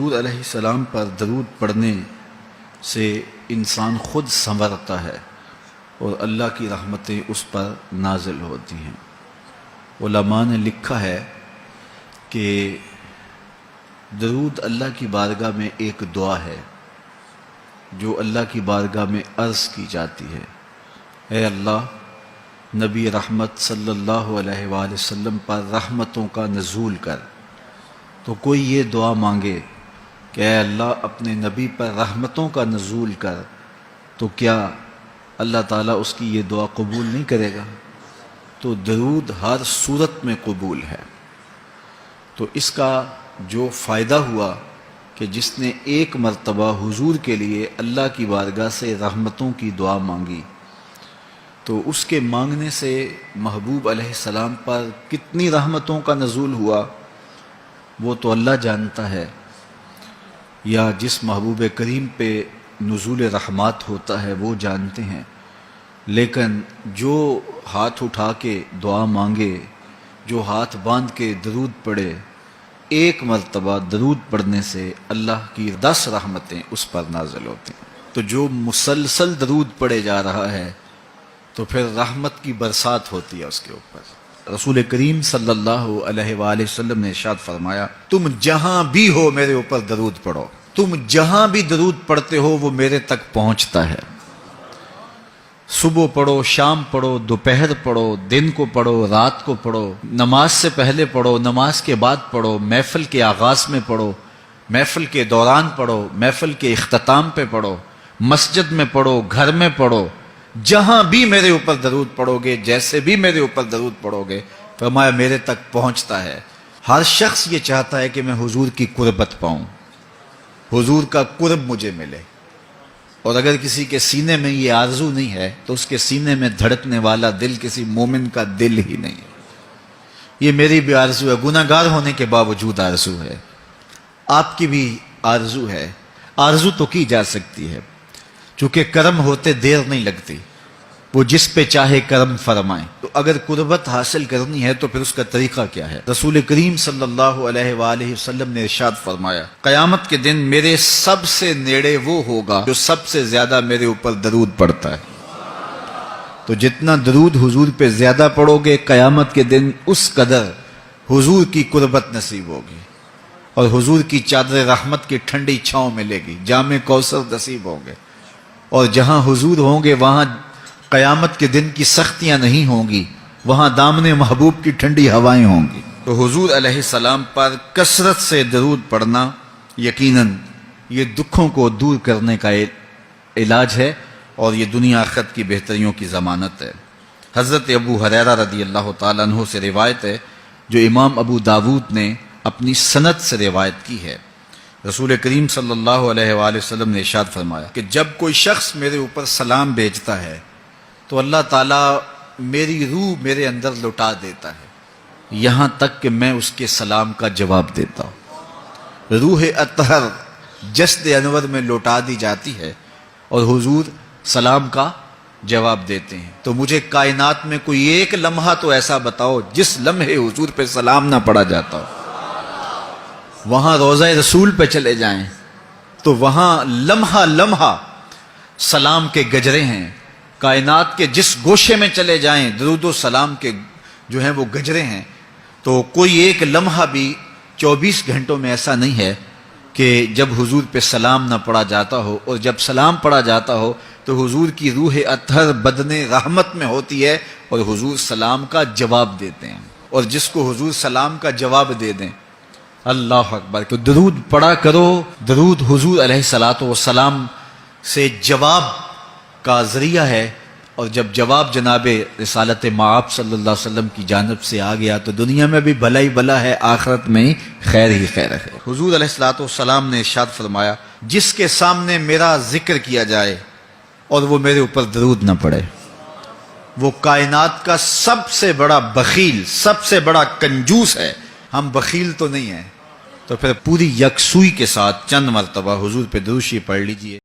حضور علیہ السلام پر درود پڑھنے سے انسان خود سنورتا ہے اور اللہ کی رحمتیں اس پر نازل ہوتی ہیں۔ علماء نے لکھا ہے کہ درود اللہ کی بارگاہ میں ایک دعا ہے جو اللہ کی بارگاہ میں عرض کی جاتی ہے، اے اللہ نبی رحمت صلی اللہ علیہ وآلہ وسلم پر رحمتوں کا نزول کر۔ تو کوئی یہ دعا مانگے کہ اے اللہ اپنے نبی پر رحمتوں کا نزول کر، تو کیا اللہ تعالیٰ اس کی یہ دعا قبول نہیں کرے گا؟ تو درود ہر صورت میں قبول ہے۔ تو اس کا جو فائدہ ہوا کہ جس نے ایک مرتبہ حضور کے لیے اللہ کی بارگاہ سے رحمتوں کی دعا مانگی، تو اس کے مانگنے سے محبوب علیہ السلام پر کتنی رحمتوں کا نزول ہوا وہ تو اللہ جانتا ہے، یا جس محبوب کریم پہ نزول رحمات ہوتا ہے وہ جانتے ہیں، لیکن جو ہاتھ اٹھا کے دعا مانگے، جو ہاتھ باندھ کے درود پڑھے، ایک مرتبہ درود پڑھنے سے اللہ کی 10 رحمتیں اس پر نازل ہوتی ہیں۔ تو جو مسلسل درود پڑھے جا رہا ہے تو پھر رحمت کی برسات ہوتی ہے اس کے اوپر۔ رسول کریم صلی اللہ علیہ وآلہ وسلم نے ارشاد فرمایا، تم جہاں بھی ہو میرے اوپر درود پڑھو، تم جہاں بھی درود پڑھتے ہو وہ میرے تک پہنچتا ہے۔ صبح پڑھو، شام پڑھو، دوپہر پڑھو، دن کو پڑھو، رات کو پڑھو، نماز سے پہلے پڑھو، نماز کے بعد پڑھو، محفل کے آغاز میں پڑھو، محفل کے دوران پڑھو، محفل کے اختتام پہ پڑھو، مسجد میں پڑھو، گھر میں پڑھو، جہاں بھی میرے اوپر درود پڑھو گے، جیسے بھی میرے اوپر درود پڑھو گے، فرمایا میرے تک پہنچتا ہے۔ ہر شخص یہ چاہتا ہے کہ میں حضور کی قربت پاؤں، حضور کا قرب مجھے ملے، اور اگر کسی کے سینے میں یہ آرزو نہیں ہے تو اس کے سینے میں دھڑکنے والا دل کسی مومن کا دل ہی نہیں ہے۔ یہ میری بھی آرزو ہے، گناہگار ہونے کے باوجود آرزو ہے، آپ کی بھی آرزو ہے، آرزو تو کی جا سکتی ہے، چونکہ کرم ہوتے دیر نہیں لگتی، وہ جس پہ چاہے کرم فرمائے۔ تو اگر قربت حاصل کرنی ہے تو پھر اس کا طریقہ کیا ہے؟ رسول کریم صلی اللہ علیہ وآلہ وسلم نے ارشاد فرمایا، قیامت کے دن میرے سب سے نیڑے وہ ہوگا جو سب سے زیادہ میرے اوپر درود پڑھتا ہے۔ تو جتنا درود حضور پہ زیادہ پڑھو گے، قیامت کے دن اس قدر حضور کی قربت نصیب ہوگی، اور حضور کی چادر رحمت کی ٹھنڈی چھاؤں ملے گی، جام کوثر نصیب ہوں گے، اور جہاں حضور ہوں گے وہاں قیامت کے دن کی سختیاں نہیں ہوں گی، وہاں دامن محبوب کی ٹھنڈی ہوائیں ہوں گی۔ تو حضور علیہ السلام پر کثرت سے درود پڑھنا یقیناً یہ دکھوں کو دور کرنے کا علاج ہے، اور یہ دنیا آخرت کی بہتریوں کی ضمانت ہے۔ حضرت ابو ہریرہ رضی اللہ تعالیٰ عنہ سے روایت ہے جو امام ابو داود نے اپنی سند سے روایت کی ہے۔ رسول کریم صلی اللہ علیہ وآلہ وسلم نے ارشاد فرمایا کہ جب کوئی شخص میرے اوپر سلام بھیجتا ہے تو اللہ تعالیٰ میری روح میرے اندر لوٹا دیتا ہے، یہاں تک کہ میں اس کے سلام کا جواب دیتا ہوں۔ روح اطہر جسد انور میں لوٹا دی جاتی ہے اور حضور سلام کا جواب دیتے ہیں۔ تو مجھے کائنات میں کوئی ایک لمحہ تو ایسا بتاؤ جس لمحے حضور پہ سلام نہ پڑھا جاتا ہو۔ وہاں روضہ رسول پہ چلے جائیں تو وہاں لمحہ لمحہ سلام کے گجرے ہیں، کائنات کے جس گوشے میں چلے جائیں درود و سلام کے جو ہیں وہ گجرے ہیں۔ تو کوئی ایک لمحہ بھی 24 گھنٹوں میں ایسا نہیں ہے کہ جب حضور پہ سلام نہ پڑھا جاتا ہو، اور جب سلام پڑھا جاتا ہو تو حضور کی روح اطہر بدن رحمت میں ہوتی ہے اور حضور سلام کا جواب دیتے ہیں، اور جس کو حضور سلام کا جواب دے دیں، اللہ اکبر، کہ درود پڑھا کرو۔ درود حضور علیہ الصلوۃ والسلام سے جواب کا ذریعہ ہے، اور جب جواب جناب رسالت مآب صلی اللہ علیہ وسلم کی جانب سے آ گیا تو دنیا میں بھی بھلا ہی بھلا ہے، آخرت میں ہی خیر ہے۔ حضور علیہ الصلوۃ والسلام نے ارشاد فرمایا، جس کے سامنے میرا ذکر کیا جائے اور وہ میرے اوپر درود نہ پڑے، وہ کائنات کا سب سے بڑا بخیل، سب سے بڑا کنجوس ہے۔ ہم بخیل تو نہیں ہیں، تو پھر پوری یکسوئی کے ساتھ چند مرتبہ حضور پہ درود شریف پڑھ لیجئے۔